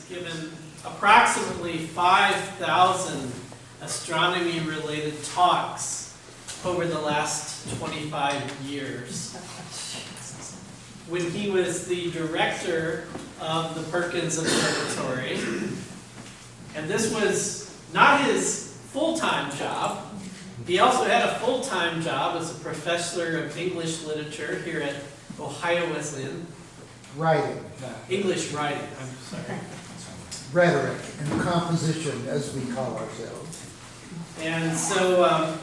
has given approximately 5,000 astronomy-related talks over the last 25 years. When he was the director of the Perkins Observatory, and this was not his full-time job. He also had a full-time job as a professor of English literature here at Ohio Wesleyan. Writing. English writing, I'm sorry. Rhetoric and composition, as we call ourselves. And so,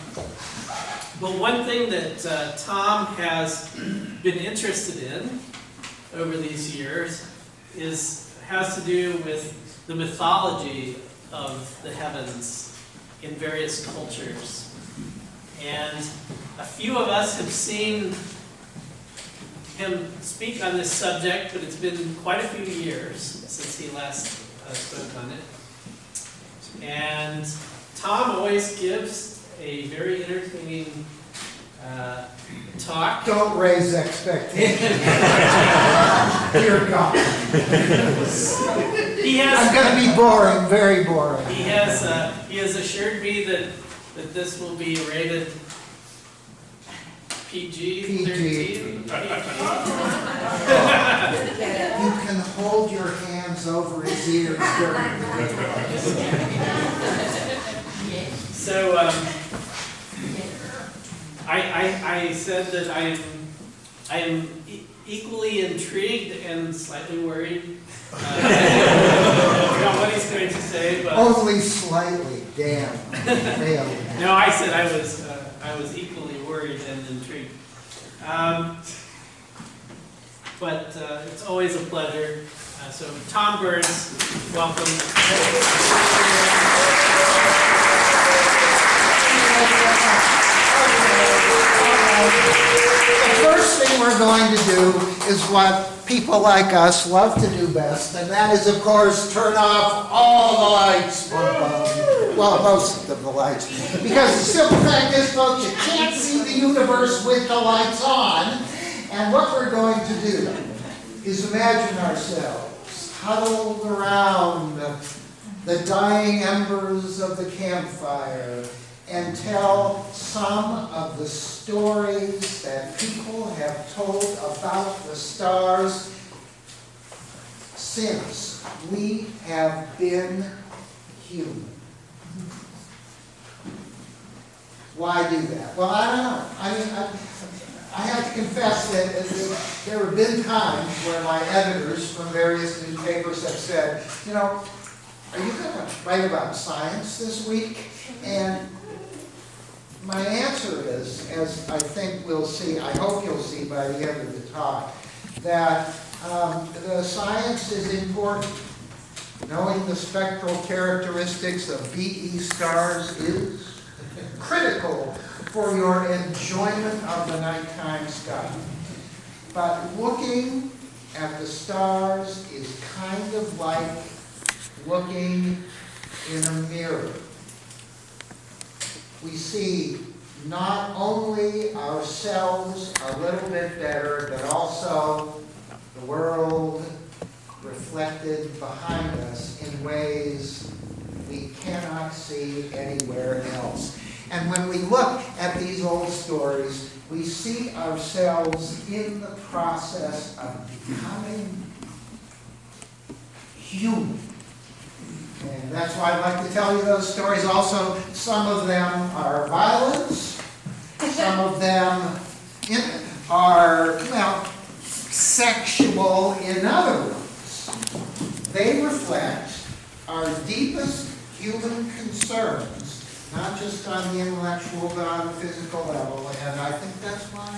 but one thing that Tom has been interested in over these years has to do with the mythology of the heavens in various cultures. And a few of us have seen him speak on this subject, but it's been quite a few years since he last spoke on it. And Tom always gives a very entertaining talk. Don't raise expectations. Dear God. I'm going to be boring, very boring. He has assured me that this will be rated PG-13. You can hold your hands over his ears during So I said that I am equally intrigued and slightly worried about what he's going to say, but only slightly. Damn. no, I said I was equally worried and intrigued. But it's always a pleasure. So Tom Burns, welcome. The first thing we're going to do is what people like us love to do best, and that is, of course, turn off all the lights. Well, most of the lights. Because the simple fact is, folks, you can't see the universe with the lights on. And what we're going to do is imagine ourselves huddled around the dying embers of the campfire and tell some of the stories that people have told about the stars since we have been human. Why do that? Well, I don't know. I mean, I have to confess that there have been times where my editors from various newspapers have said, you know, are you going to write about science this week? And my answer is, as I think we'll see, I hope you'll see by the end of the talk, that the science is important. Knowing the spectral characteristics of BE stars is critical for your enjoyment of the nighttime sky. But looking at the stars is kind of like looking in a mirror. We see not only ourselves a little bit better, but also the world reflected behind us in ways we cannot see anywhere else. And when we look at these old stories, we see ourselves in the process of becoming human. And that's why I like to tell you those stories. Also, some of them are violence. Some of them are, well, sexual in other words. They reflect our deepest human concerns, not just on the intellectual, but on the physical level. And I think that's why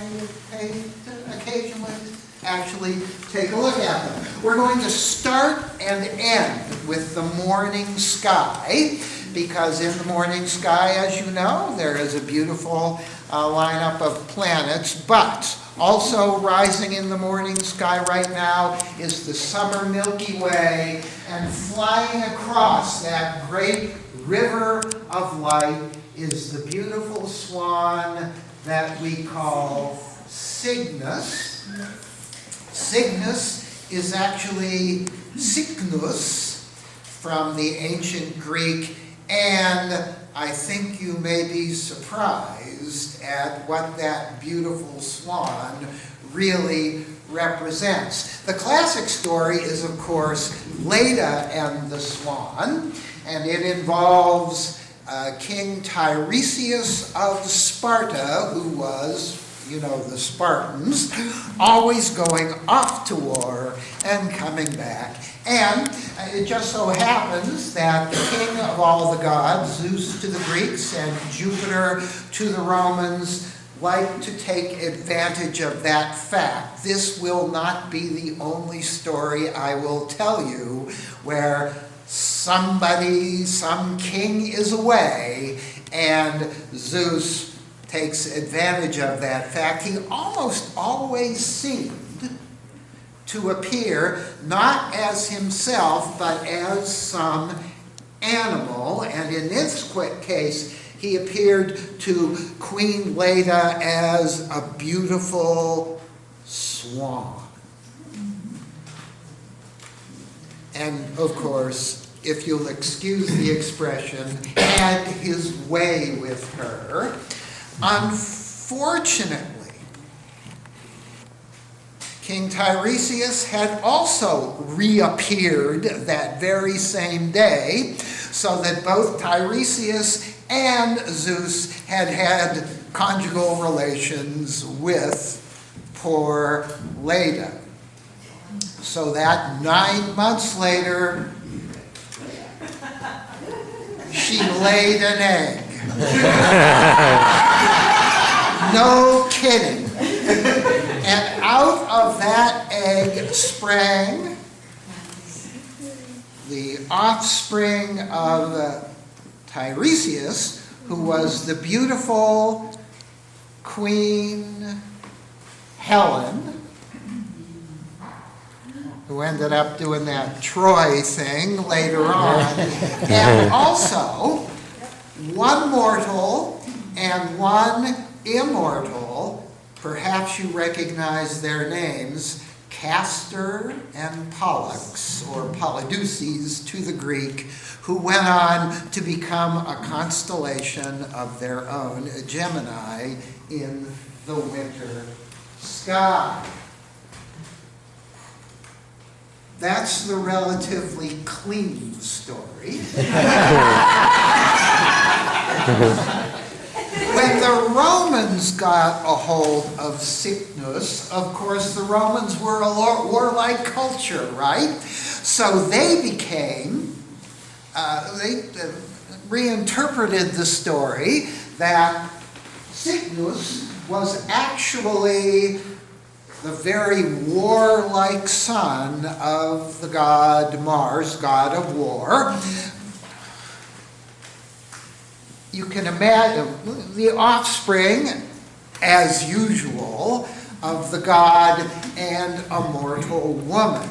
I pay to occasionally actually take a look at them. We're going to start and end with the morning sky, because in the morning sky, as you know, there is a beautiful lineup of planets, but also rising in the morning sky right now is the summer Milky Way, and flying across that great river of light is the beautiful swan that we call Cygnus. Cygnus is actually Cygnus from the ancient Greek, and I think you may be surprised at what that beautiful swan really represents. The classic story is, of course, Leda and the Swan, and it involves King Tiresias of Sparta, who was, you know, the Spartans, always going off to war and coming back. And it just so happens that the king of all the gods, Zeus to the Greeks and Jupiter to the Romans, like to take advantage of that fact. This will not be the only story I will tell you where some king is away and Zeus takes advantage of that fact. He almost always seemed to appear not as himself, but as some animal. And in this case, he appeared to Queen Leda as a beautiful swan. And of course, if you'll excuse the expression, had his way with her. Unfortunately, King Tiresias had also reappeared that very same day, so that both Tiresias and Zeus had had conjugal relations with poor Leda. So that 9 months later, she laid an egg. No kidding. And out of that egg sprang the offspring of Tiresias, who was the beautiful Queen Helen, who ended up doing that Troy thing later on. And also, one mortal and one immortal, perhaps you recognize their names, Castor and Pollux, or Polydeuces to the Greek, who went on to become a constellation of their own, Gemini, in the winter sky. That's the relatively clean story. When the Romans got a hold of Cygnus, of course the Romans were a warlike culture, right? So they became, they reinterpreted the story that Cygnus was actually the very warlike son of the god Mars, god of war. You can imagine the offspring, as usual, of the god and a mortal woman.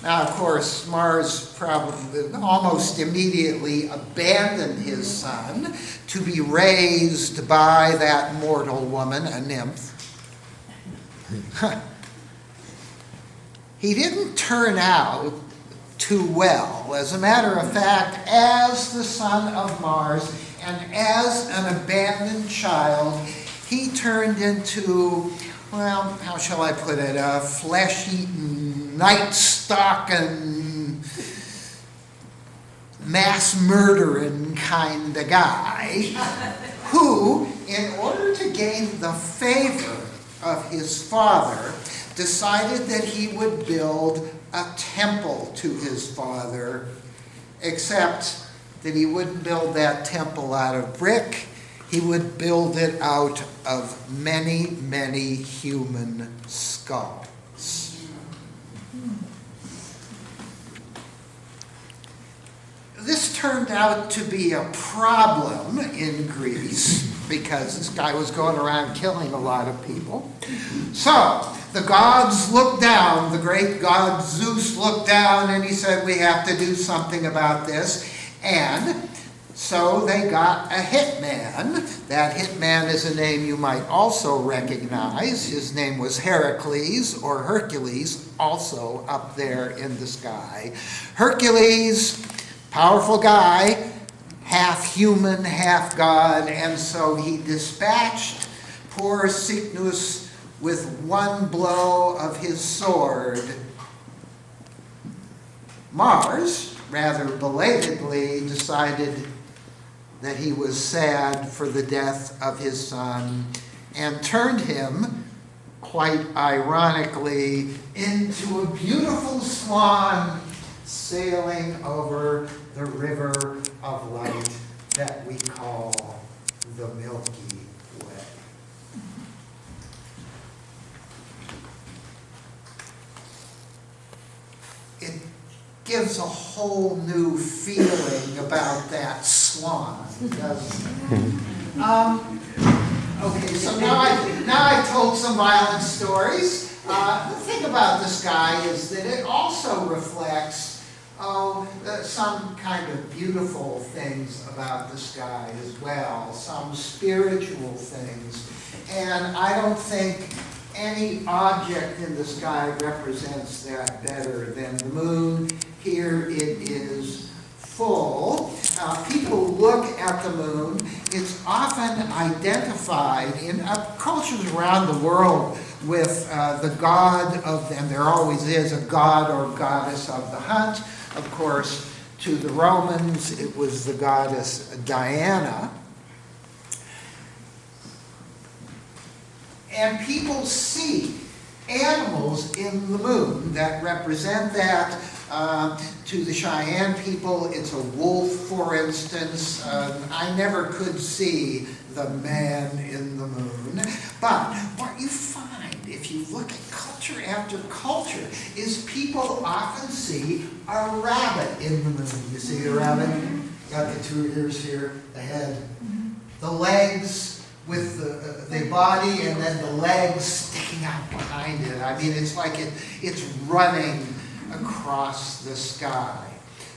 Now, of course, Mars probably almost immediately abandoned his son to be raised by that mortal woman, a nymph. He didn't turn out too well. As a matter of fact, as the son of Mars and as an abandoned child, he turned into, well, how shall I put it, a flesh-eating, night-stalking, mass-murdering kind of guy who, in order to gain the favor of his father, decided that he would build a temple to his father, except that he wouldn't build that temple out of brick. He would build it out of many, many human skulls. This turned out to be a problem in Greece because this guy was going around killing a lot of people. So the gods looked down, the great god Zeus looked down, and he said, we have to do something about this. And So they got a hitman. That hitman is a name you might also recognize. His name was Heracles, or Hercules, also up there in the sky. Hercules, powerful guy, half human, half god, and so he dispatched poor Cycnus with one blow of his sword. Mars, rather belatedly, decided that he was sad for the death of his son and turned him, quite ironically, into a beautiful swan sailing over the river of light that we call the Milky Way. It gives a whole new feeling about that swan, doesn't it? Okay, so now I told some violent stories. The thing about the sky is that it also reflects some kind of beautiful things about the sky as well, some spiritual things. And I don't think any object in the sky represents that better than the moon. Here it is full. People look at the moon. It's often identified in cultures around the world with the god of, and there always is a god or goddess of the hunt. Of course, to the Romans, it was the goddess Diana. And people see animals in the moon that represent that. To the Cheyenne people, it's a wolf, for instance. I never could see the man in the moon. But what you find, if you look at culture after culture, is people often see a rabbit in the moon. You see the rabbit? Got the two ears here, the head, the legs with the body, and then the legs sticking out behind it. I mean, it's like it's running across the sky.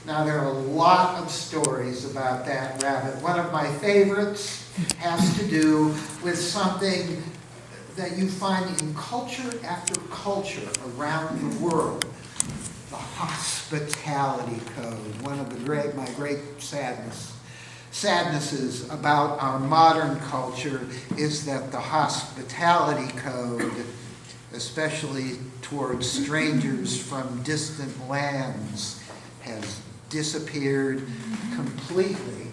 Now, there are a lot of stories about that rabbit. One of my favorites has to do with something that you find in culture after culture around the world. The hospitality code, one of my great sadnesses about our modern culture is that the hospitality code, especially towards strangers from distant lands, has disappeared completely.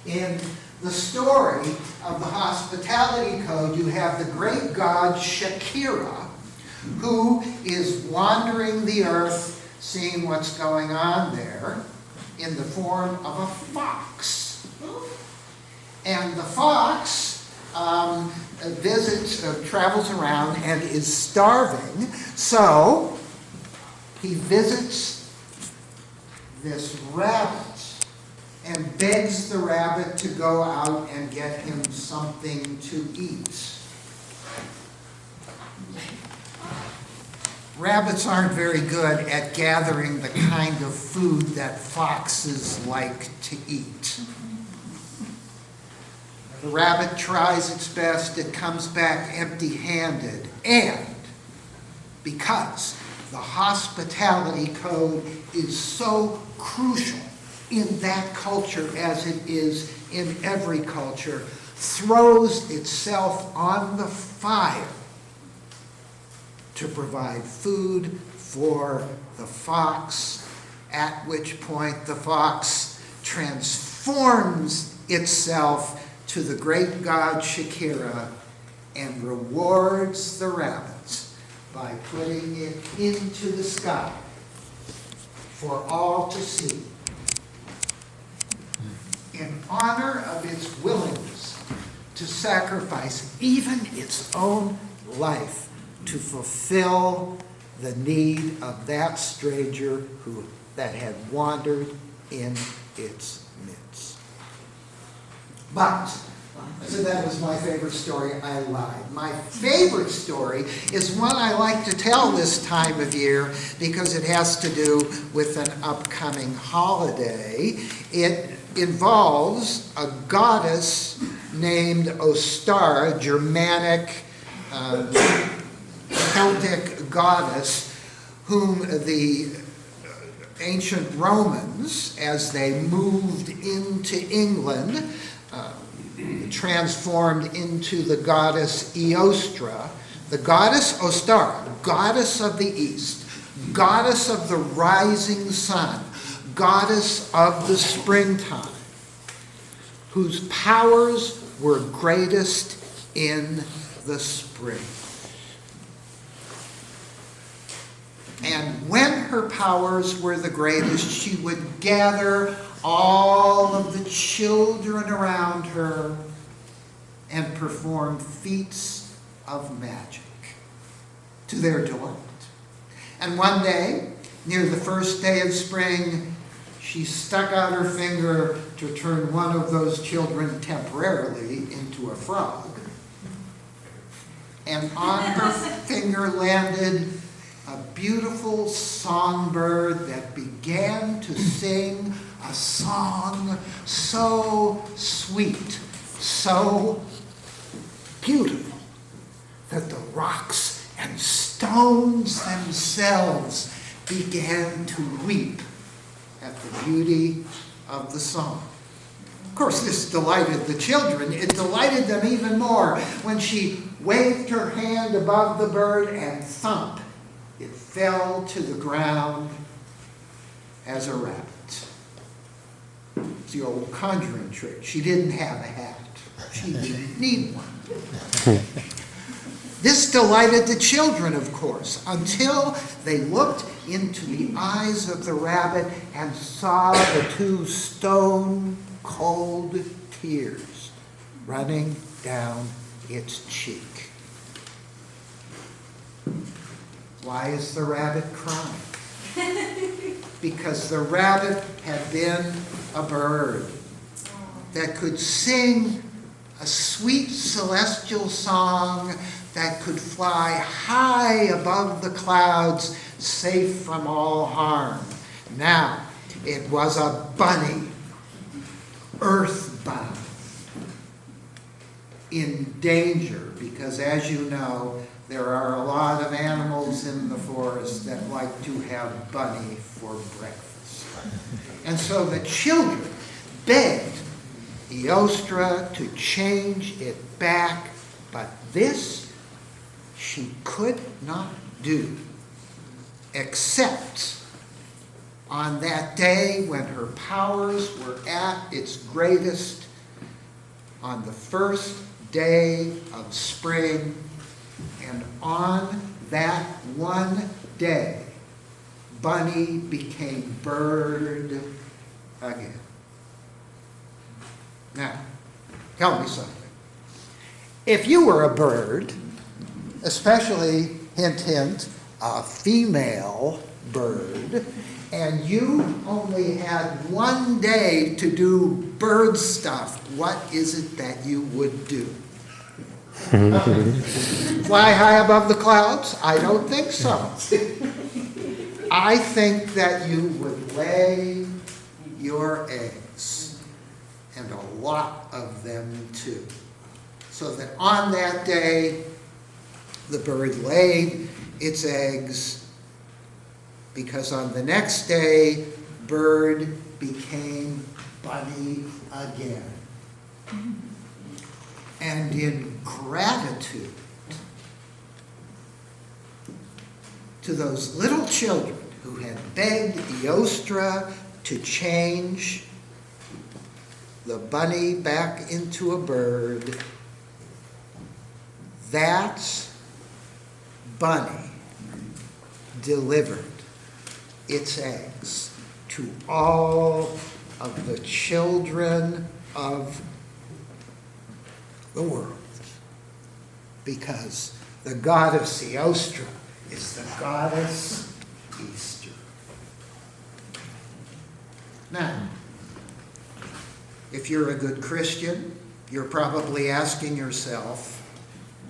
In the story of the hospitality code, you have the great god Shakira, who is wandering the earth, seeing what's going on there, in the form of a fox. And the fox travels around and is starving, so he visits this rabbit and begs the rabbit to go out and get him something to eat. Rabbits aren't very good at gathering the kind of food that foxes like to eat. The rabbit tries its best, it comes back empty-handed, and because the hospitality code is so crucial in that culture as it is in every culture, throws itself on the fire to provide food for the fox, at which point the fox transforms itself to the great god Shakira and rewards the rabbits by putting it into the sky for all to see in honor of its willingness to sacrifice even its own life to fulfill the need of that stranger that had wandered in its midst. But the I said that was my favorite story. I lied. My favorite story is one I like to tell this time of year because it has to do with an upcoming holiday. It involves a goddess named Ostara, Germanic, Celtic goddess, whom the ancient Romans, as they moved into England, transformed into the goddess Eostra, the goddess Ostara, goddess of the east, goddess of the rising sun, goddess of the springtime, whose powers were greatest in the spring. And when her powers were the greatest, she would gather all of the children around her and perform feats of magic to their delight. And one day, near the first day of spring, she stuck out her finger to turn one of those children temporarily into a frog. And on her finger landed a beautiful songbird that began to sing a song so sweet, so beautiful, that the rocks and stones themselves began to weep at the beauty of the song. Of course, this delighted the children. It delighted them even more when she waved her hand above the bird and thump, it fell to the ground as a rabbit. It's the old conjuring trick. She didn't have a hat. She didn't need one. This delighted the children, of course, until they looked into the eyes of the rabbit and saw the two stone-cold tears running down its cheek. Why is the rabbit crying? Because the rabbit had been a bird that could sing a sweet celestial song, that could fly high above the clouds, safe from all harm. Now, it was a bunny, earthbound, in danger, because as you know, there are a lot of animals in the forest that like to have bunny for breakfast. And so the children begged Eostra to change it back, but this she could not do, except on that day when her powers were at its greatest, on the first day of spring. And on that one day, Bunny became bird again. Now, tell me something. If you were a bird, especially, hint, hint, a female bird, and you only had one day to do bird stuff, what is it that you would do? Fly high above the clouds? I don't think so. I think that you would lay your eggs, and a lot of them too, so that on that day, the bird laid its eggs, because on the next day, bird became bunny again. And in gratitude to those little children who had begged Eostra to change the bunny back into a bird, that bunny delivered its eggs to all of the children of the world, because the goddess Eostra is the goddess Easter. Now, if you're a good Christian, You're probably asking yourself,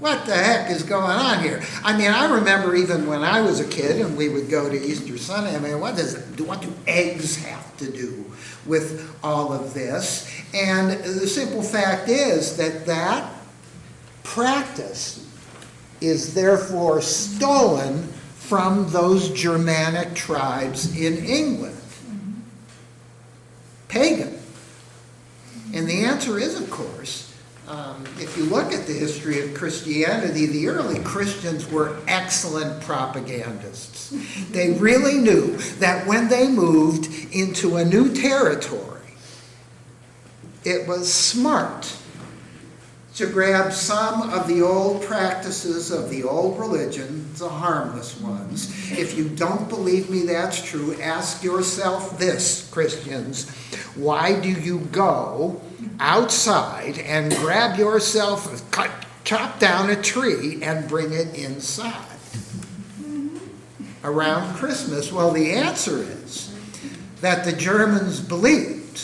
what the heck is going on here? I mean, I remember even when I was a kid and we would go to Easter Sunday, I mean, what do eggs have to do with all of this? And the simple fact is that practice is therefore stolen from those Germanic tribes in England. Pagan. And the answer is, of course, if you look at the history of Christianity, the early Christians were excellent propagandists. They really knew that when they moved into a new territory, it was smart to grab some of the old practices of the old religion, the harmless ones. If you don't believe me that's true, ask yourself this, Christians. Why do you go outside and grab yourself, chop down a tree and bring it inside around Christmas? Well, the answer is that the Germans believed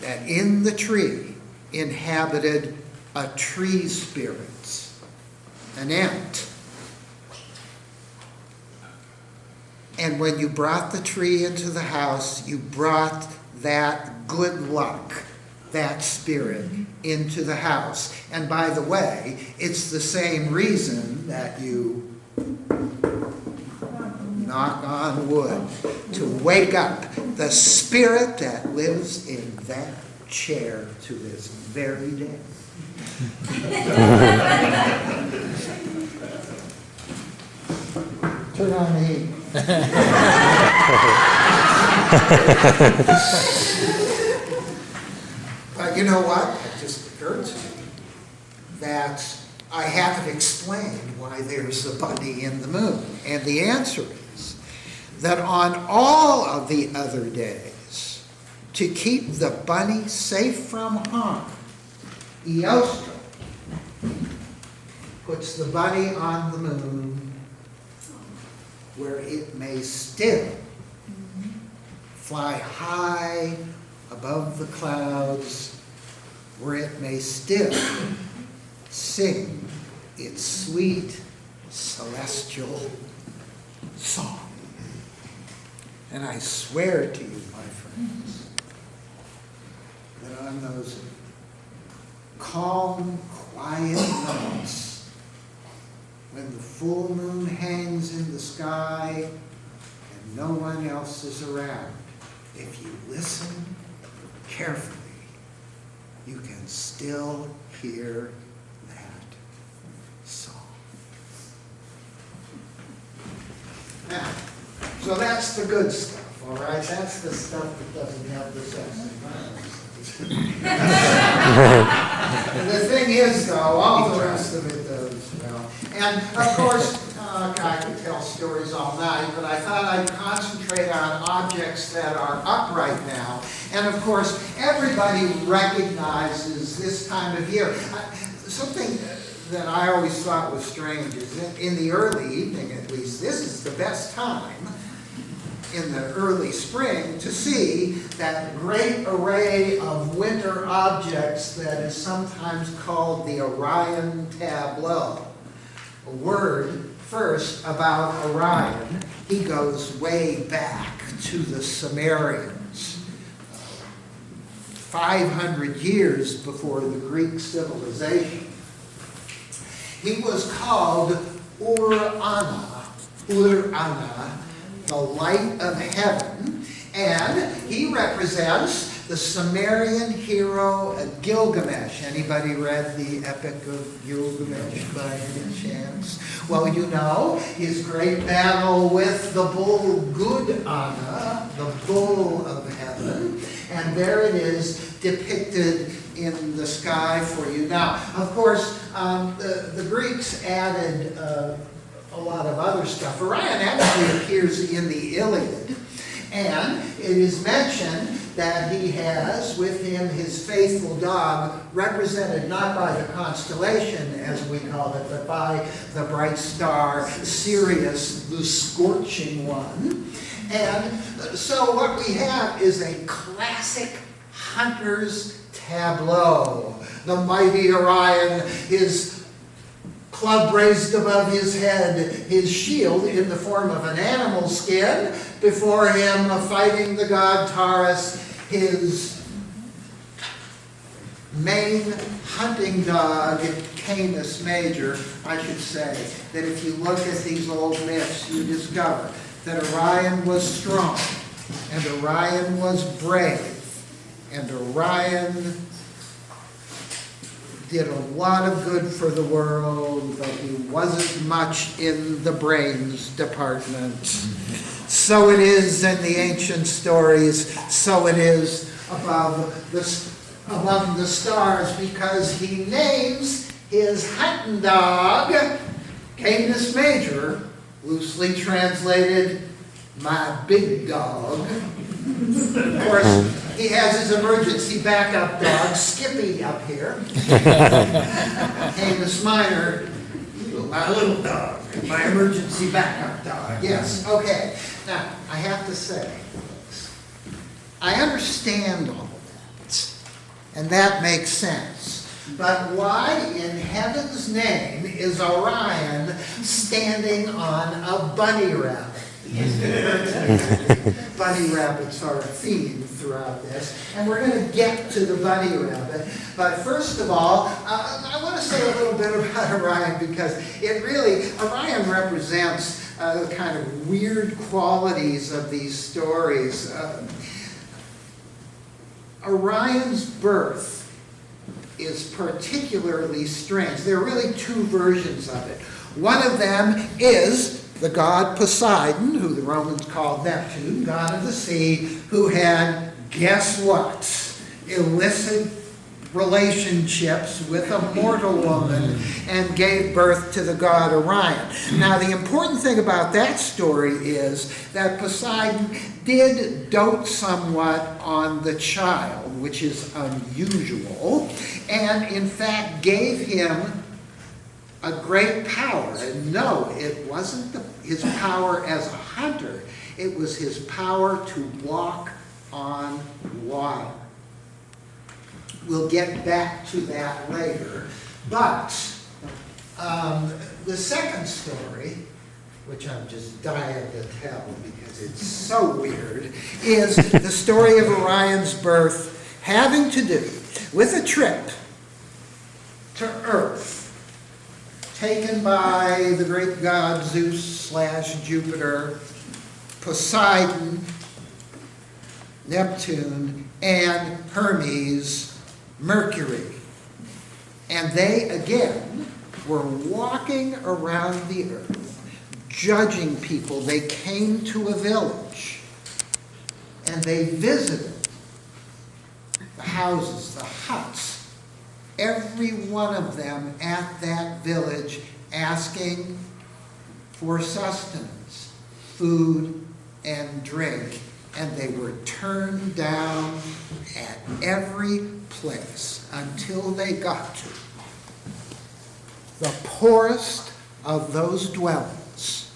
that in the tree inhabited a tree spirit, an ant. And when you brought the tree into the house, you brought that good luck, that spirit, into the house. And by the way, it's the same reason that you knock on wood, to wake up the spirit that lives in that chair to this very day. Turn on the heat. But you know what? It just occurred to me that I haven't explained why there's a bunny in the moon. And the answer is that on all of the other days, to keep the bunny safe from harm, Eostro puts the bunny on the moon where it may still fly high above the clouds, where it may still sing its sweet celestial song. And I swear to you, my friends, that on those calm, quiet nights when the full moon hangs in the sky and no one else is around, if you listen carefully, you can still hear that song. Now, so that's the good stuff, all right? That's the stuff that doesn't have the sex and violence. The thing is, though, all the rest of it does well. And, of course, I could tell stories all night, but I thought I'd concentrate on objects that are up right now. And, of course, everybody recognizes this time of year. Something that I always thought was strange is that in the early evening, at least, this is the best time in the early spring to see that great array of winter objects that is sometimes called the Orion tableau. A word first about Orion. He goes way back to the Sumerians, 500 years before the Greek civilization. He was called Ur-Ana, the light of heaven, and he represents the Sumerian hero Gilgamesh. Anybody read the Epic of Gilgamesh by any chance? Well, you know his great battle with the bull Gud-Ana, the bull of heaven, and there it is depicted in the sky for you. Now, of course, the Greeks added a lot of other stuff. Orion actually appears in the Iliad, and it is mentioned that he has with him his faithful dog, represented not by the constellation as we call it, but by the bright star Sirius, the scorching one. And so what we have is a classic hunter's tableau. the mighty Orion, his club raised above his head, his shield in the form of an animal skin, before him fighting the god Taurus, his main hunting dog, Canis Major. I should say that if you look at these old myths, you discover that Orion was strong, and Orion was brave, and Orion did a lot of good for the world, but he wasn't much in the brains department. So it is in the ancient stories, so it is among the stars, because he names his hunting dog Canis Major, loosely translated, my big dog. Of course, he has his emergency backup dog, Skippy, up here. Canis Minor, my little dog, my emergency backup dog. Yes, okay. Now, I have to say, I understand all that, and that makes sense. But why in heaven's name is Orion standing on a bunny rabbit? Bunny rabbits are a theme throughout this, and we're going to get to the bunny rabbit. But first of all, I want to say a little bit about Orion, because Orion represents the kind of weird qualities of these stories. Orion's birth is particularly strange. There are really two versions of it. One of them is the god Poseidon, who the Romans called Neptune, god of the sea, who had, guess what, illicit relationships with a mortal woman and gave birth to the god Orion. Now, the important thing about that story is that Poseidon did dote somewhat on the child, which is unusual, and in fact gave him a great power. And no, it wasn't his power as a hunter, it was his power to walk on water. We'll get back to that later. But the second story, which I'm just dying to tell because it's so weird, is the story of Orion's birth, having to do with a trip to Earth taken by the great god Zeus / Jupiter, Poseidon, Neptune, and Hermes, Mercury. And they, again, were walking around the earth, judging people. They came to a village, and they visited the houses, the huts, every one of them at that village, asking for sustenance, food and drink. And they were turned down at every place until they got to the poorest of those dwellings,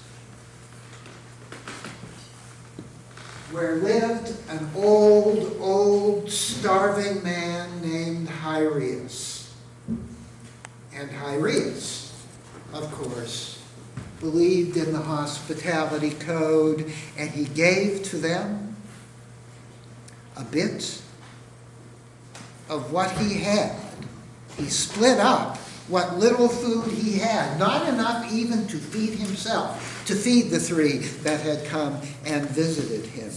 where lived an old, starving man named Hyrieus. And Hyrieus, of course, believed in the hospitality code, and he gave to them a bit of what he had. He split up what little food he had, not enough even to feed himself, to feed the three that had come and visited him.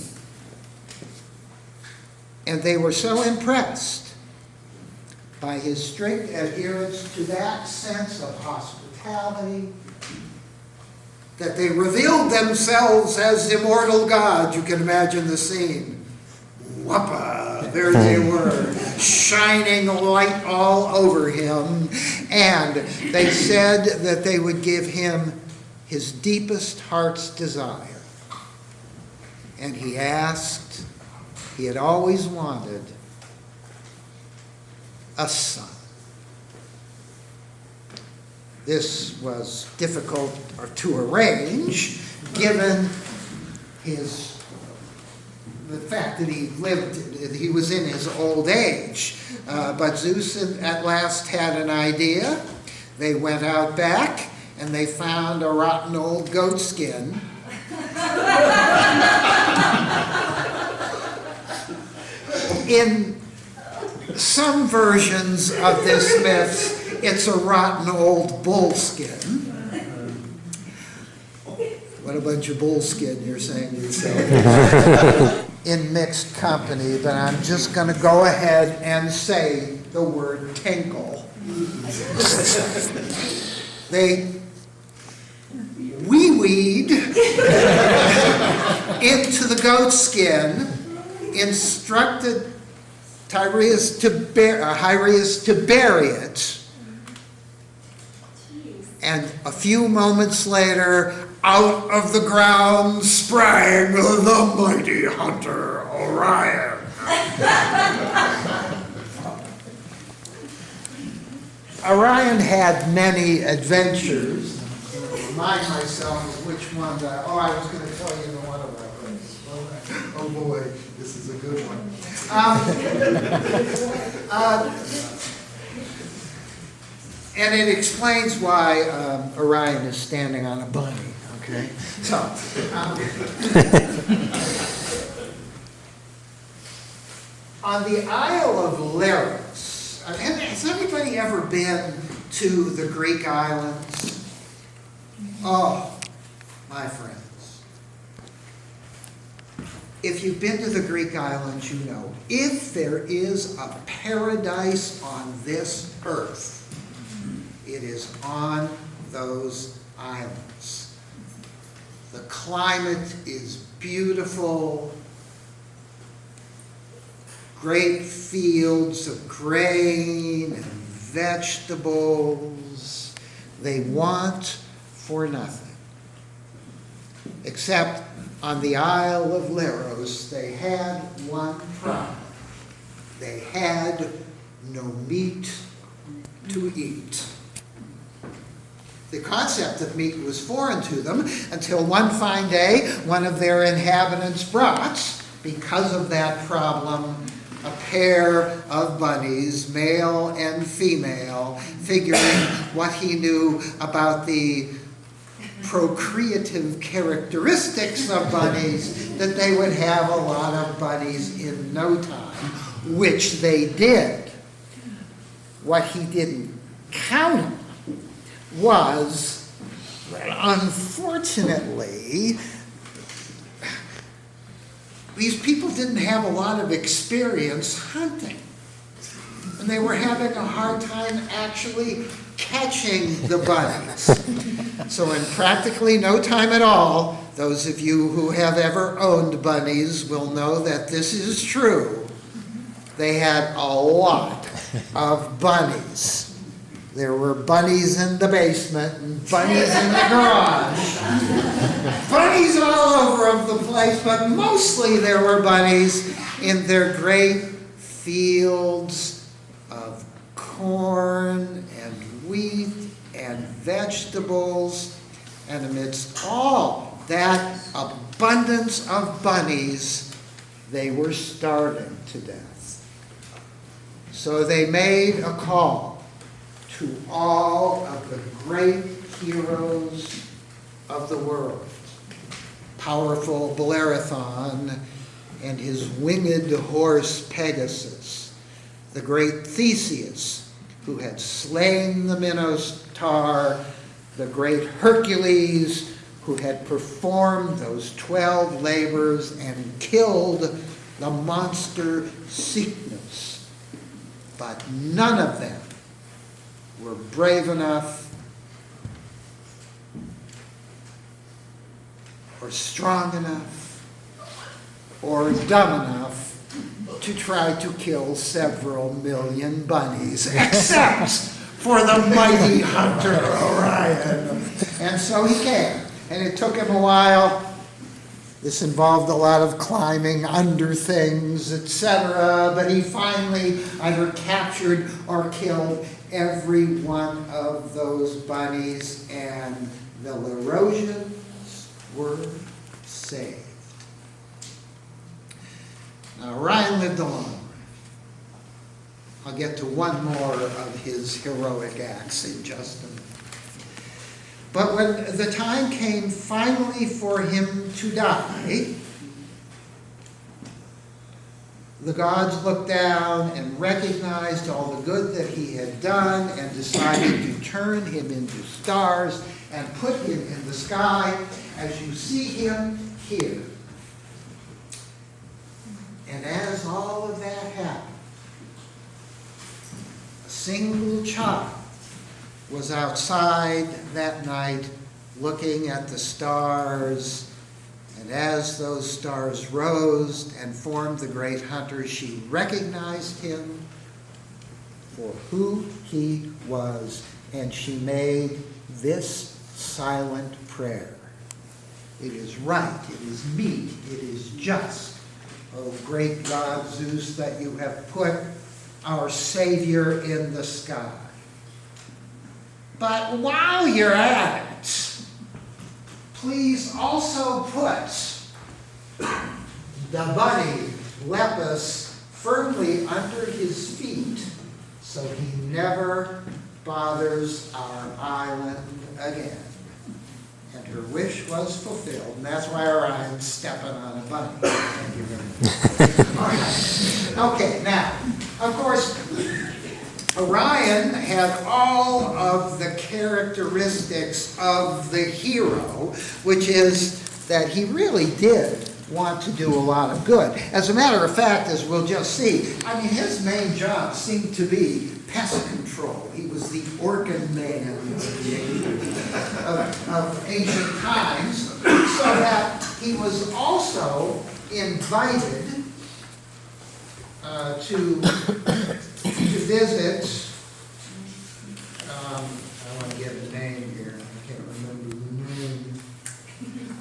And they were so impressed by his strict adherence to that sense of hospitality that they revealed themselves as immortal gods. You can imagine the scene. Whoppa! There they were, shining light all over him. And they said that they would give him his deepest heart's desire. And he asked, he had always wanted a son. This was difficult to arrange, given his the fact that he was in his old age. But Zeus at last had an idea. They went out back and they found a rotten old goat skin. In some versions of this myth, it's a rotten old bull skin. What a bunch of bullskin you're saying yourself. In mixed company, but I'm just going to go ahead and say the word tinkle. They wee-weed into the goat skin, instructed Hyrieus to bury it, and a few moments later, out of the ground sprang the mighty hunter Orion. Orion had many adventures. I remind myself of which one I was going to tell you the one about race. Oh boy, this is a good one. And it explains why Orion is standing on a bunny. Okay, so on the Isle of Leros, has anybody ever been to the Greek islands? Oh, my friends, if you've been to the Greek islands, you know, if there is a paradise on this earth, it is on those islands. The climate is beautiful, great fields of grain and vegetables. They want for nothing. Except on the Isle of Leros, they had one problem. They had no meat to eat. The concept of meat was foreign to them until one fine day, one of their inhabitants brought, because of that problem, a pair of bunnies, male and female, figuring what he knew about the procreative characteristics of bunnies, that they would have a lot of bunnies in no time, which they did. What he didn't count on was that, unfortunately, these people didn't have a lot of experience hunting. And they were having a hard time actually catching the bunnies. So in practically no time at all, those of you who have ever owned bunnies will know that this is true. They had a lot of bunnies. There were bunnies in the basement and bunnies in the garage. Bunnies all over the place, but mostly there were bunnies in their great fields of corn and wheat and vegetables. And amidst all that abundance of bunnies, they were starving to death. So they made a call to all of the great heroes of the world. Powerful Bellerophon and his winged horse Pegasus, the great Theseus, who had slain the Minotaur, the great Hercules, who had performed those 12 labors and killed the monster Cycnus. But none of them were brave enough or strong enough or dumb enough to try to kill several million bunnies, except for the mighty hunter Orion. And so he came, and it took him a while. This involved a lot of climbing under things, etc., but he finally either captured or killed every one of those bunnies, and the Lerosians were saved. Orion lived a long life. I'll get to one more of his heroic acts in just a minute. But when the time came finally for him to die, the gods looked down and recognized all the good that he had done and decided to turn him into stars and put him in the sky as you see him here. And as all of that happened, a single child was outside that night looking at the stars, and as those stars rose and formed the great hunter, she recognized him for who he was, and she made this silent prayer. It is right, it is meet, it is just, O great God Zeus, that you have put our Savior in the sky. But while you're at it, please also put the bunny Lepus firmly under his feet so he never bothers our island again. And her wish was fulfilled, and that's why Orion's stepping on a bunny. Thank you very much. All right. Okay, now, of course, Orion had all of the characteristics of the hero, which is that he really did want to do a lot of good. As a matter of fact, as we'll just see, I mean, his main job seemed to be pest control. He was the organ man of ancient times, so that he was also invited to visit, I want to get a name here, I can't remember the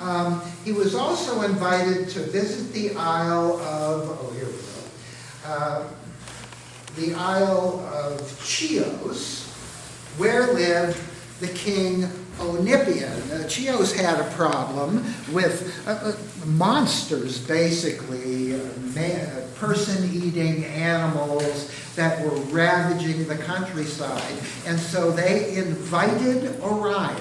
name. He was also invited to visit the Isle of, oh, here we go, the Isle of Chios, where lived the king Onipion. Chios had a problem with monsters, basically, person-eating animals that were ravaging the countryside. And so they invited Orion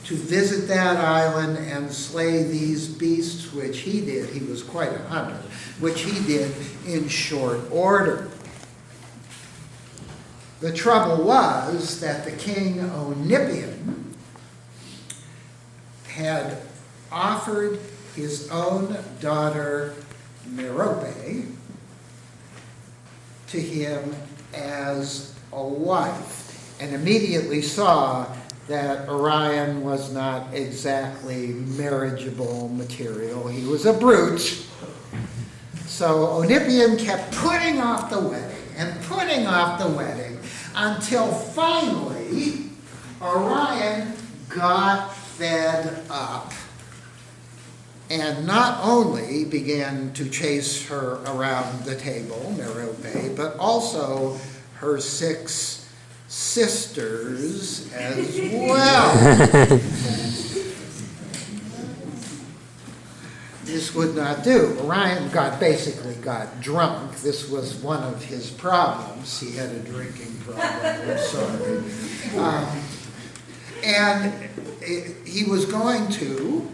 to visit that island and slay these beasts, which he did. He was quite a hunter, which he did in short order. The trouble was that the king Onipion had offered his own daughter Merope to him as a wife, and immediately saw that Orion was not exactly marriageable material. He was a brute. So Onipion kept putting off the wedding and putting off the wedding until finally Orion got fed up and not only began to chase her around the table, Merope, but also her 6 sisters as well. This would not do. Orion basically got drunk. This was one of his problems. He had a drinking problem, I'm sorry. And he was going to,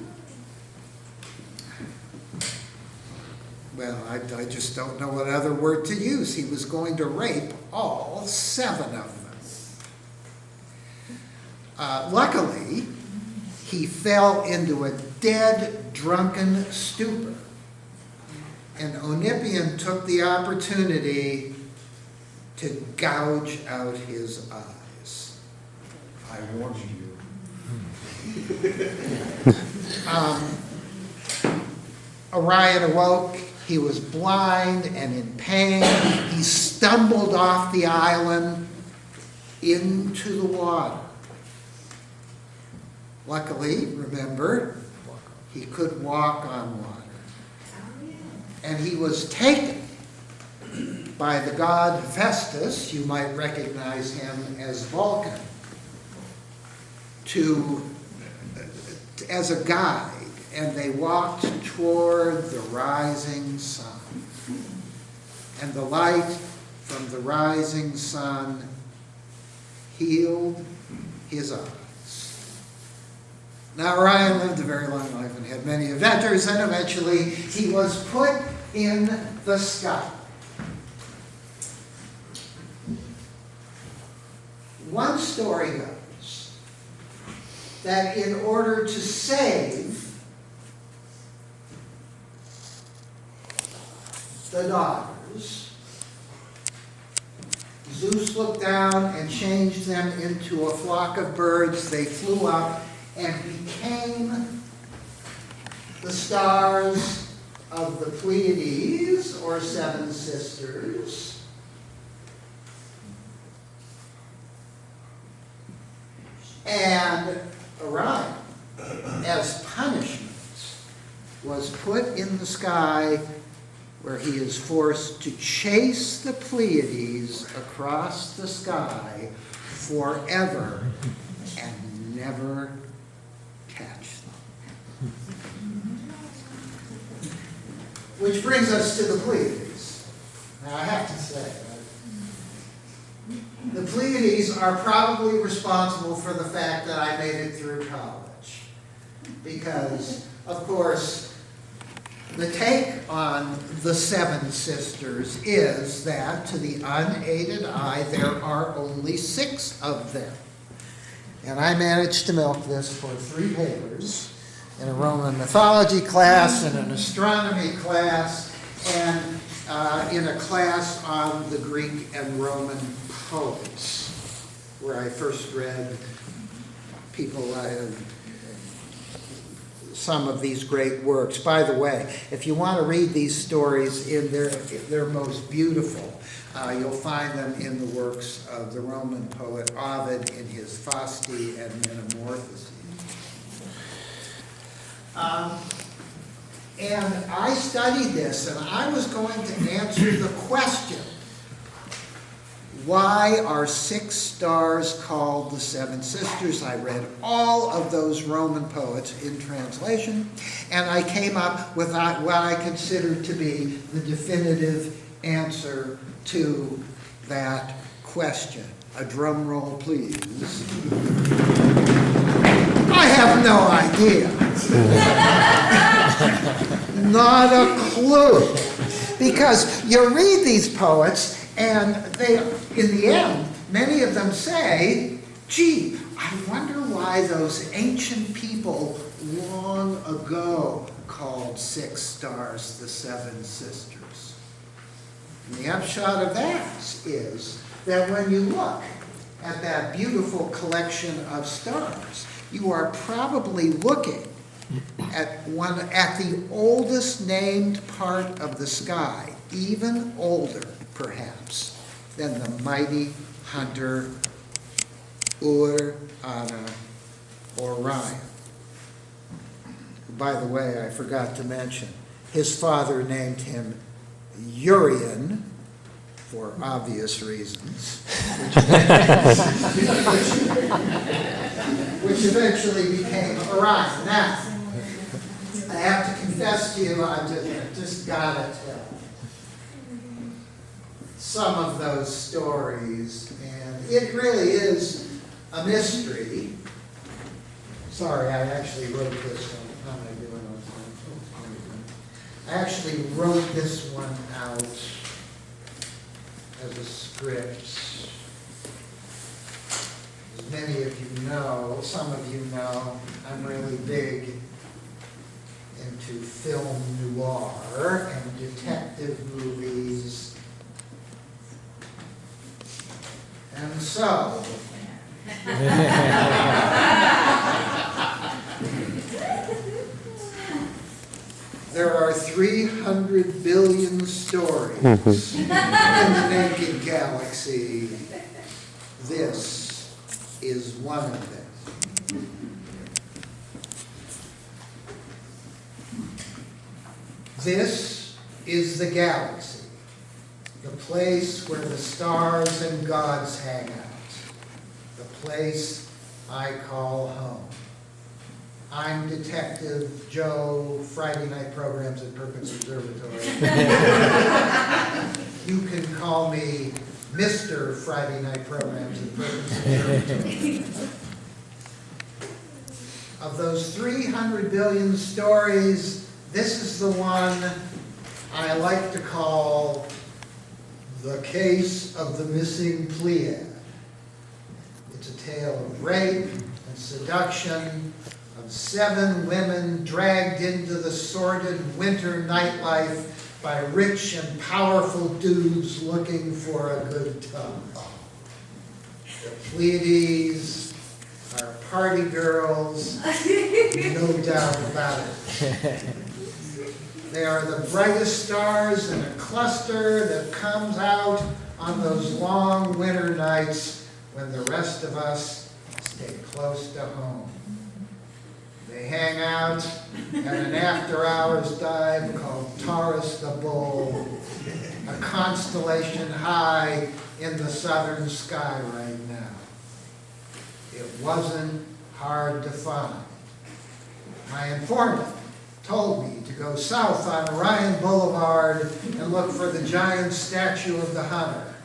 well, I just don't know what other word to use. He was going to rape all 7 of them. Luckily, he fell into a dead, drunken stupor. And Onipion took the opportunity to gouge out his eyes. I warned you. Orion awoke. He was blind and in pain. He stumbled off the island into the water. Luckily, remember, he could walk on water. And he was taken by the god Festus, you might recognize him as Vulcan, as a guide, and they walked toward the rising sun. and the light from the rising sun healed his eyes. Now, Orion lived a very long life and had many adventures, and eventually he was put in the sky. One story goes that in order to save the daughters, Zeus looked down and changed them into a flock of birds. They flew up and became the stars of the Pleiades, or seven sisters. And Orion, as punishment, was put in the sky where he is forced to chase the Pleiades across the sky forever and never catch them. Which brings us to the Pleiades. Now I have to say, the Pleiades are probably responsible for the fact that I made it through college. Because, of course, the take on the seven sisters is that, to the unaided eye, there are only 6 of them. And I managed to milk this for 3 papers in a Roman mythology class, in an astronomy class, and in a class on the Greek and Roman poets, where I first read some of these great works. By the way, if you want to read these stories in their most beautiful, you'll find them in the works of the Roman poet Ovid in his Fasti and Metamorphoses. And I studied this, and I was going to answer the question, why are 6 stars called the Seven Sisters? I read all of those Roman poets in translation, and I came up with what I considered to be the definitive answer to that question. A drum roll, please. I have no idea. Not a clue. Because you read these poets, and they, in the end, many of them say, gee, I wonder why those ancient people long ago called 6 stars the Seven Sisters. And the upshot of that is that when you look at that beautiful collection of stars, you are probably looking at the oldest named part of the sky, even older, perhaps, than the mighty hunter Ur-Ana Orion. By the way, I forgot to mention, his father named him Urian, for obvious reasons, which eventually became Orion. Now, I have to confess to you, I just gotta tell some of those stories, and it really is a mystery. Sorry, I actually wrote this one. How am I doing on time? I actually wrote this one out as a script. As many of you know, some of you know, I'm really big into film noir and detective movies. And so, there are 300 billion stories in the naked galaxy. This is one of them. This is the galaxy, the place where the stars and gods hang out, the place I call home. I'm Detective Joe, Friday night programs at Perkins Observatory. You call me Mr. Friday Night Programs at Perkins Observatory. Of those 300 billion stories, this is the one I like to call the case of the missing Pleiad. It's a tale of rape and seduction, of 7 women dragged into the sordid winter nightlife by rich and powerful dudes looking for a good time. The Pleiades are party girls, no doubt about it. They are the brightest stars in a cluster that comes out on those long winter nights when the rest of us stay close to home. They hang out at an after-hours dive called Taurus the Bull, a constellation high in the southern sky right now. It wasn't hard to find. My informant told me to go south on Orion Boulevard and look for the giant statue of the hunter.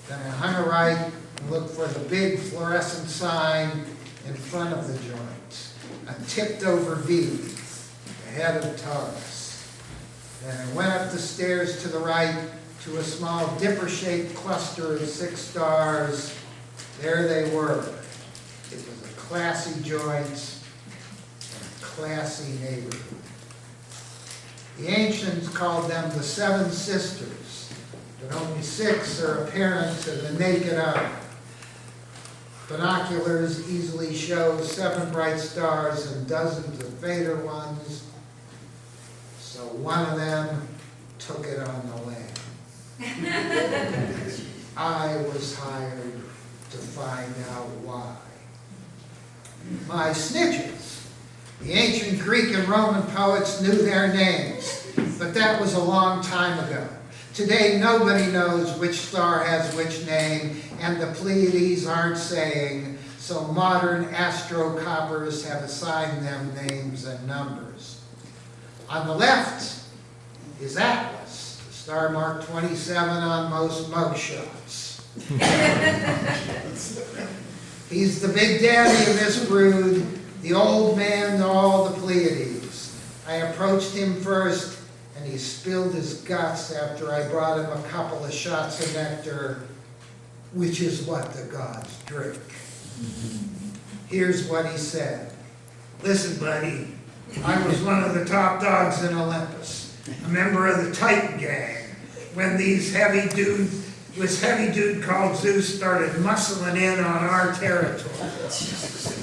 Then I hung a right and looked for the big fluorescent sign in front of the joint, a tipped-over V, the head of Taurus. Then I went up the stairs to the right to a small dipper-shaped cluster of 6 stars. There they were. It was a classy joint and a classy neighborhood. The ancients called them the 7 sisters, but only 6 are apparent to the naked eye. Binoculars easily show 7 bright stars and dozens of fainter ones, so one of them took it on the lam. I was hired to find out why. My snitches, the ancient Greek and Roman poets knew their names, but that was a long time ago. Today, nobody knows which star has which name, and the Pleiades aren't saying, so modern astrocoppers have assigned them names and numbers. On the left is Atlas, the star marked 27 on most mugshots. He's the big daddy of this brood, the old man to all the Pleiades. I approached him first, and he spilled his guts after I brought him a couple of shots of nectar, which is what the gods drink. Here's what he said. Listen, buddy, I was one of the top dogs in Olympus, a member of the Titan gang, when this heavy dude called Zeus started muscling in on our territory.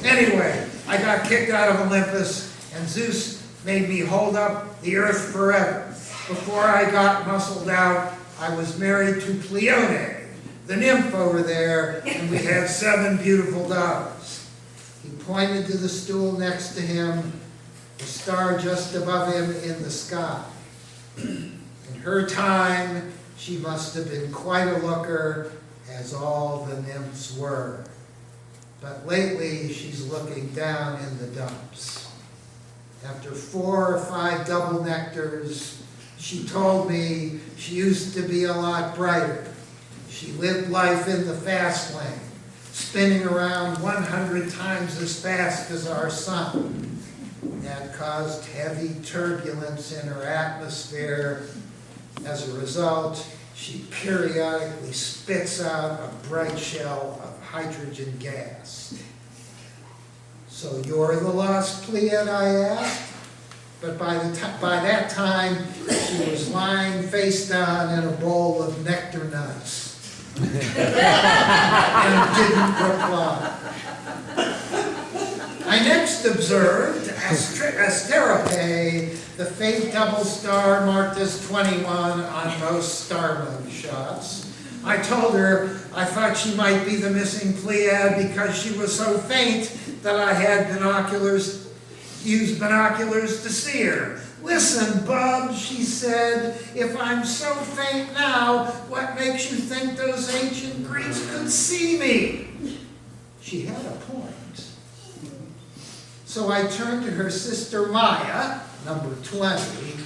Anyway, I got kicked out of Olympus, and Zeus made me hold up the earth forever. Before I got muscled out, I was married to Pleione, the nymph over there, and we had 7 beautiful daughters. He pointed to the stool next to him, the star just above him in the sky. In her time, she must have been quite a looker, as all the nymphs were. But lately, she's looking down in the dumps. After 4 or 5 double nectars, she told me she used to be a lot brighter. She lived life in the fast lane, spinning around 100 times as fast as our sun. That caused heavy turbulence in her atmosphere. As a result, she periodically spits out a bright shell of hydrogen gas. So you're the lost Pleiad, I asked? But by that time, she was lying face down in a bowl of nectar nuts. And didn't reply. I next observed Asterope, the faint double star marked as 21 on most star mode shots. I told her I thought she might be the missing Pleiad because she was so faint that I had used binoculars to see her. Listen, bub, she said, if I'm so faint now, what makes you think those ancient Greeks could see me? She had a point. So I turned to her sister Maya, number 20,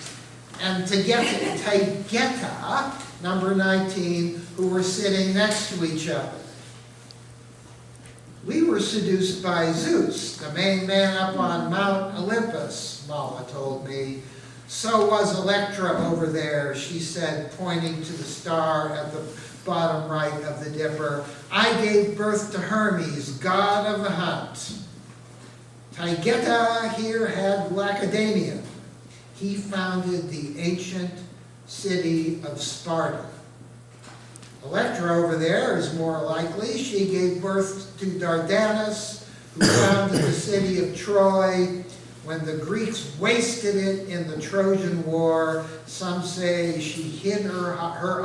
and Taygeta, number 19, who were sitting next to each other. We were seduced by Zeus, the main man up on Mount Olympus, Mala told me. So was Electra over there, she said, pointing to the star at the bottom right of the Dipper. I gave birth to Hermes, god of the hunt. Taygeta here had Lacedaemon. He founded the ancient city of Sparta. Electra over there is more likely. She gave birth to Dardanus, who founded the city of Troy. When the Greeks wasted it in the Trojan War, some say she hid her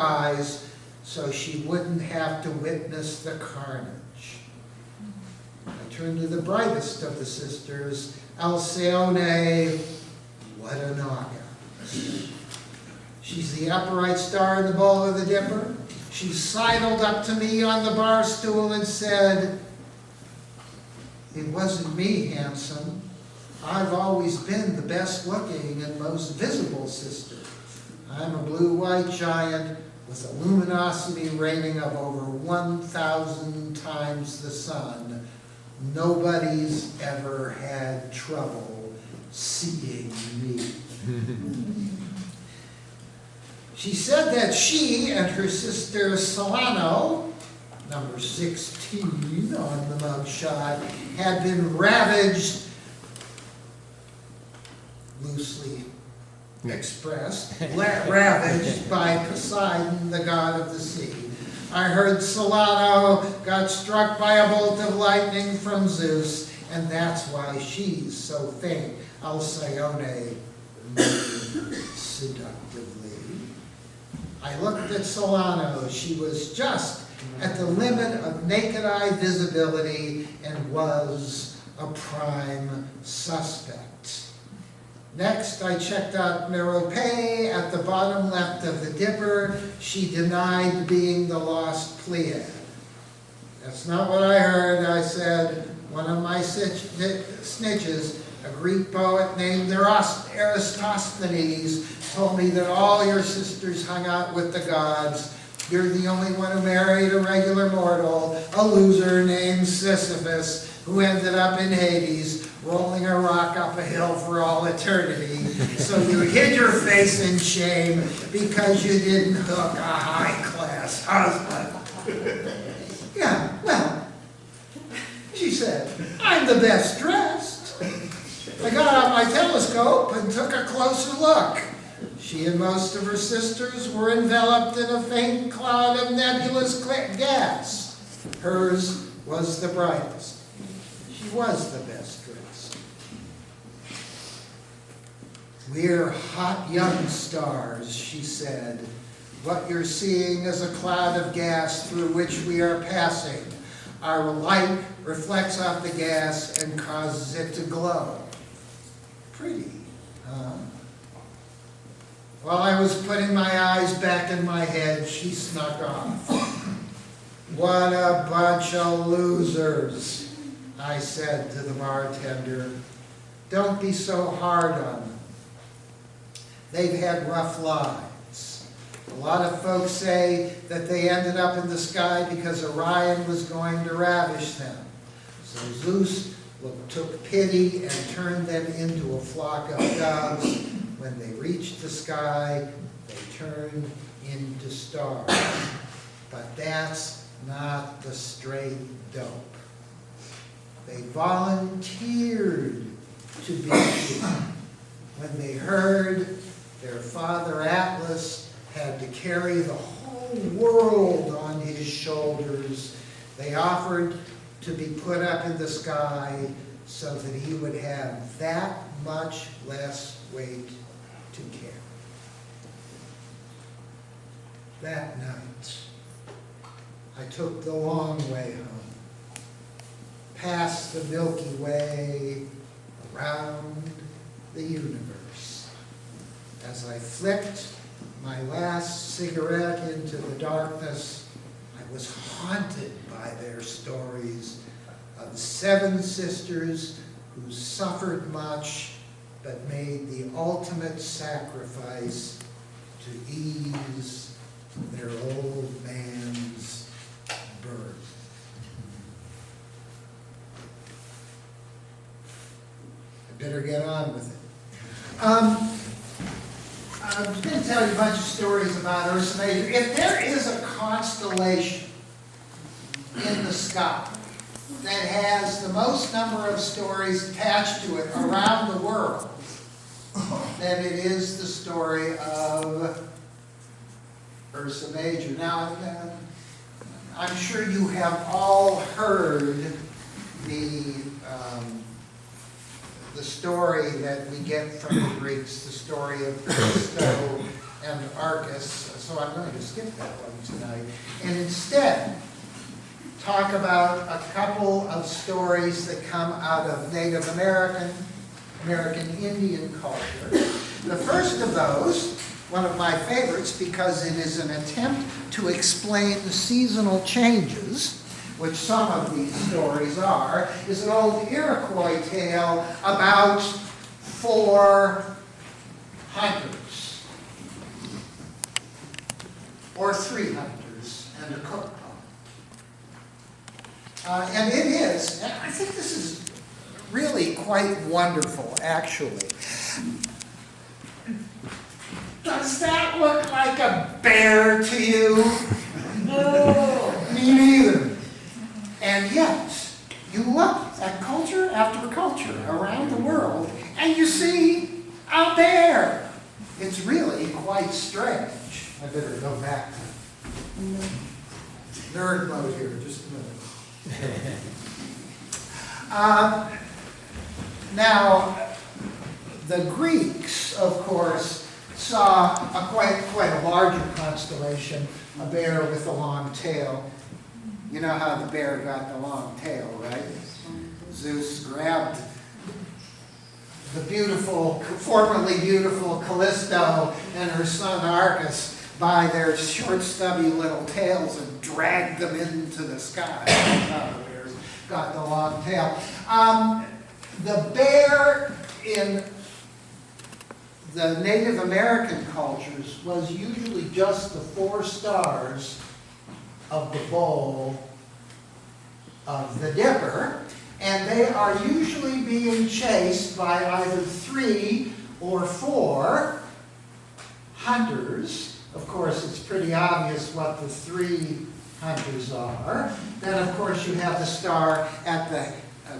eyes so she wouldn't have to witness the carnage. I turn to the brightest of the sisters, Alcyone. What a knockout. She's the upright star in the bowl of the Dipper. She sidled up to me on the bar stool and said, "It wasn't me, handsome. I've always been the best looking and most visible sister. I'm a blue-white giant with a luminosity rating of over 1,000 times the sun. Nobody's ever had trouble seeing me." She said that she and her sister Solano, number 16 on the mugshot, had been ravaged, loosely expressed, ravaged by Poseidon, the god of the sea. I heard Solano got struck by a bolt of lightning from Zeus, and that's why she's so faint. Alcyone seductively. I looked at Solano. She was just at the limit of naked eye visibility and was a prime suspect. Next, I checked out Merope at the bottom left of the Dipper. She denied being the lost Pleiad. That's not what I heard, I said. One of my snitches, a Greek poet named Eratosthenes, told me that all your sisters hung out with the gods. You're the only one who married a regular mortal, a loser named Sisyphus, who ended up in Hades, rolling a rock up a hill for all eternity. So you hid your face in shame because you didn't hook a high-class husband. Yeah, well, she said, I'm the best dressed. I got out my telescope and took a closer look. She and most of her sisters were enveloped in a faint cloud of nebulous gas. Hers was the brightest. She was the best dressed. We're hot young stars, she said. What you're seeing is a cloud of gas through which we are passing. Our light reflects off the gas and causes it to glow. Pretty, huh? While I was putting my eyes back in my head, she snuck off. What a bunch of losers, I said to the bartender. Don't be so hard on them. They've had rough lives. A lot of folks say that they ended up in the sky because Orion was going to ravish them. So Zeus took pity and turned them into a flock of doves. When they reached the sky, they turned into stars. But that's not the straight dope. They volunteered to be here. When they heard their father Atlas had to carry the whole world on his shoulders, they offered to be put up in the sky so that he would have that much less weight to carry. That night, I took the long way home, past the Milky Way, around the universe. As I flicked my last cigarette into the darkness, I was haunted by their stories of 7 sisters who suffered much but made the ultimate sacrifice to ease their old man's burden. I better get on with it. I'm going to tell you a bunch of stories about Ursa Major. If there is a constellation in the sky that has the most number of stories attached to it around the world, then it is the story of Ursa Major. Now, I'm sure you have all heard the story that we get from the Greeks, the story of Callisto and Arcus, so I'm going to skip that one tonight, and instead talk about a couple of stories that come out of Native American Indian culture. The first of those, one of my favorites because it is an attempt to explain the seasonal changes, which some of these stories are, is an old Iroquois tale about 4 hunters, or 3 hunters, and a cook pot. And it is, and I think this is really quite wonderful, actually. Does that look like a bear to you? No. Me neither. And yet, you look at culture after culture around the world, and you see a bear. It's really quite strange. I better go back to nerd mode here just a minute. Now, the Greeks, of course, saw quite a larger constellation, a bear with a long tail. You know how the bear got the long tail, right? Zeus grabbed the formerly beautiful Callisto and her son Arcus by their short, stubby little tails and dragged them into the sky. That's how the bear got the long tail. The bear in the Native American cultures was usually just the 4 stars of the bowl of the Dipper, and they are usually being chased by either 3 or 4 hunters. Of course, it's pretty obvious what the 3 hunters are. Then, of course, you have the star at the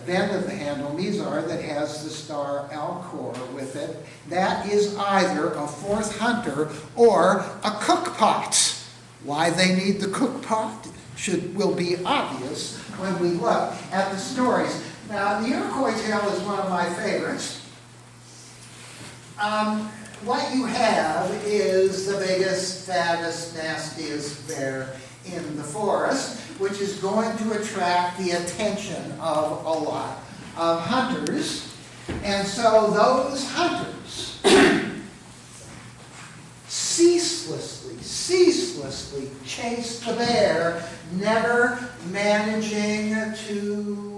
bend of the handle, Mizar, that has the star Alcor with it. That is either a 4th hunter or a cook pot. Why they need the cook pot will be obvious when we look at the stories. Now, the Iroquois tale is one of my favorites. What you have is the biggest, fattest, nastiest bear in the forest, which is going to attract the attention of a lot of hunters. And so those hunters ceaselessly chase the bear, never managing to